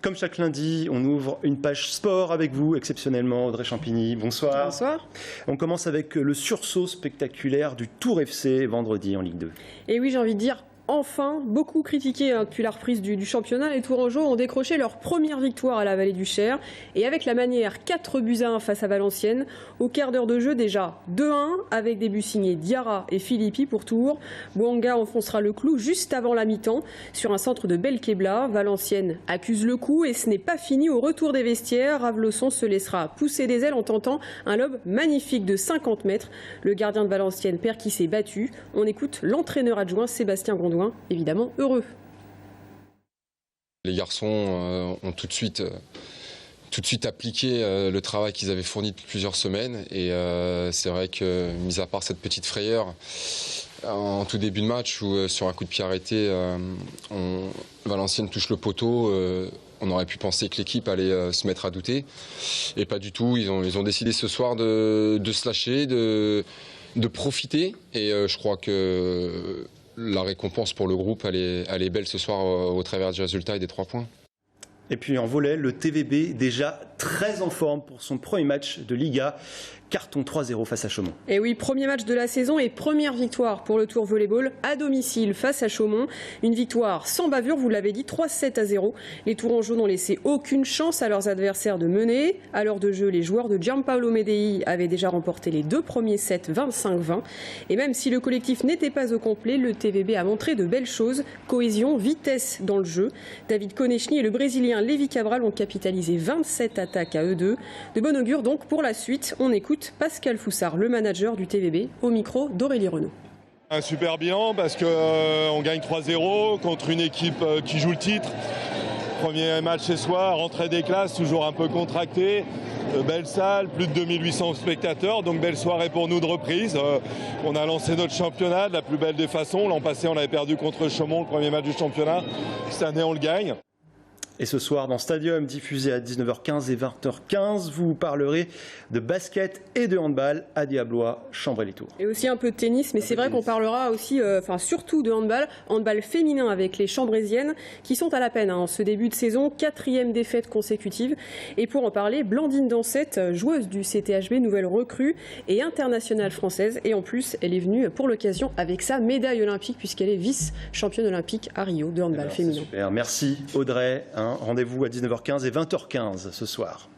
Comme chaque lundi, on ouvre une page sport avec vous, exceptionnellement, Audrey Champigny. Bonsoir. Bonsoir. On commence avec le sursaut spectaculaire du Tour FC vendredi en Ligue 2. Et oui, j'ai envie de dire, enfin, beaucoup critiqués depuis la reprise du championnat, les Tourangeaux ont décroché leur première victoire à la Vallée du Cher. Et avec la manière 4-1 face à Valenciennes, au quart d'heure de jeu déjà 2-1 avec des buts signés Diarra et Filippi pour Tours. Bouanga enfoncera le clou juste avant la mi-temps sur un centre de Belkebla. Valenciennes accuse le coup et ce n'est pas fini au retour des vestiaires. Ravlosson se laissera pousser des ailes en tentant un lob magnifique de 50 mètres. Le gardien de Valenciennes perd qui s'est battu. On écoute l'entraîneur adjoint Sébastien Gondouin. Évidemment heureux. Les garçons ont tout de suite appliqué le travail qu'ils avaient fourni depuis plusieurs semaines et c'est vrai que, mis à part cette petite frayeur en tout début de match où sur un coup de pied arrêté Valenciennes touche le poteau, on aurait pu penser que l'équipe allait se mettre à douter et pas du tout. Ils ont décidé ce soir de se lâcher, de profiter et je crois que la récompense pour le groupe, elle est belle ce soir au travers du résultat et des 3 points. Et puis en volley, le TVB déjà très en forme pour son premier match de Liga. Carton 3-0 face à Chaumont. Et oui, premier match de la saison et première victoire pour le Tour Volleyball à domicile face à Chaumont. Une victoire sans bavure, vous l'avez dit, 3-7-0. Les Tourangeaux n'ont laissé aucune chance à leurs adversaires de mener. À l'heure de jeu, les joueurs de Gianpaolo Medei avaient déjà remporté les 2 premiers sets 25-20. Et même si le collectif n'était pas au complet, le TVB a montré de belles choses. Cohésion, vitesse dans le jeu. David Konechny et le Brésilien Lévi Cabral ont capitalisé 27 attaques à eux deux. De bon augure donc pour la suite. On écoute Pascal Foussard, le manager du TVB, au micro d'Aurélie Renaud. Un super bilan parce qu'on gagne 3-0 contre une équipe qui joue le titre. Premier match ce soir, rentrée des classes, toujours un peu contracté. Belle salle, plus de 2800 spectateurs, donc belle soirée pour nous de reprise. On a lancé notre championnat de la plus belle des façons. L'an passé, on avait perdu contre Chaumont, le premier match du championnat. Cette année, on le gagne. Et ce soir, dans Stadium, diffusé à 19h15 et 20h15, vous parlerez de basket et de handball à Diablois, Chambray-les-Tours. Et aussi un peu de tennis, mais c'est vrai qu'on parlera aussi, surtout de handball féminin avec les Chambrésiennes qui sont à la peine en ce début de saison, 4e défaite consécutive. Et pour en parler, Blandine Dansette, joueuse du CTHB, nouvelle recrue et internationale française. Et en plus, elle est venue pour l'occasion avec sa médaille olympique puisqu'elle est vice-championne olympique à Rio de handball féminin. Super, merci Audrey. Rendez-vous à 19h15 et 20h15 ce soir.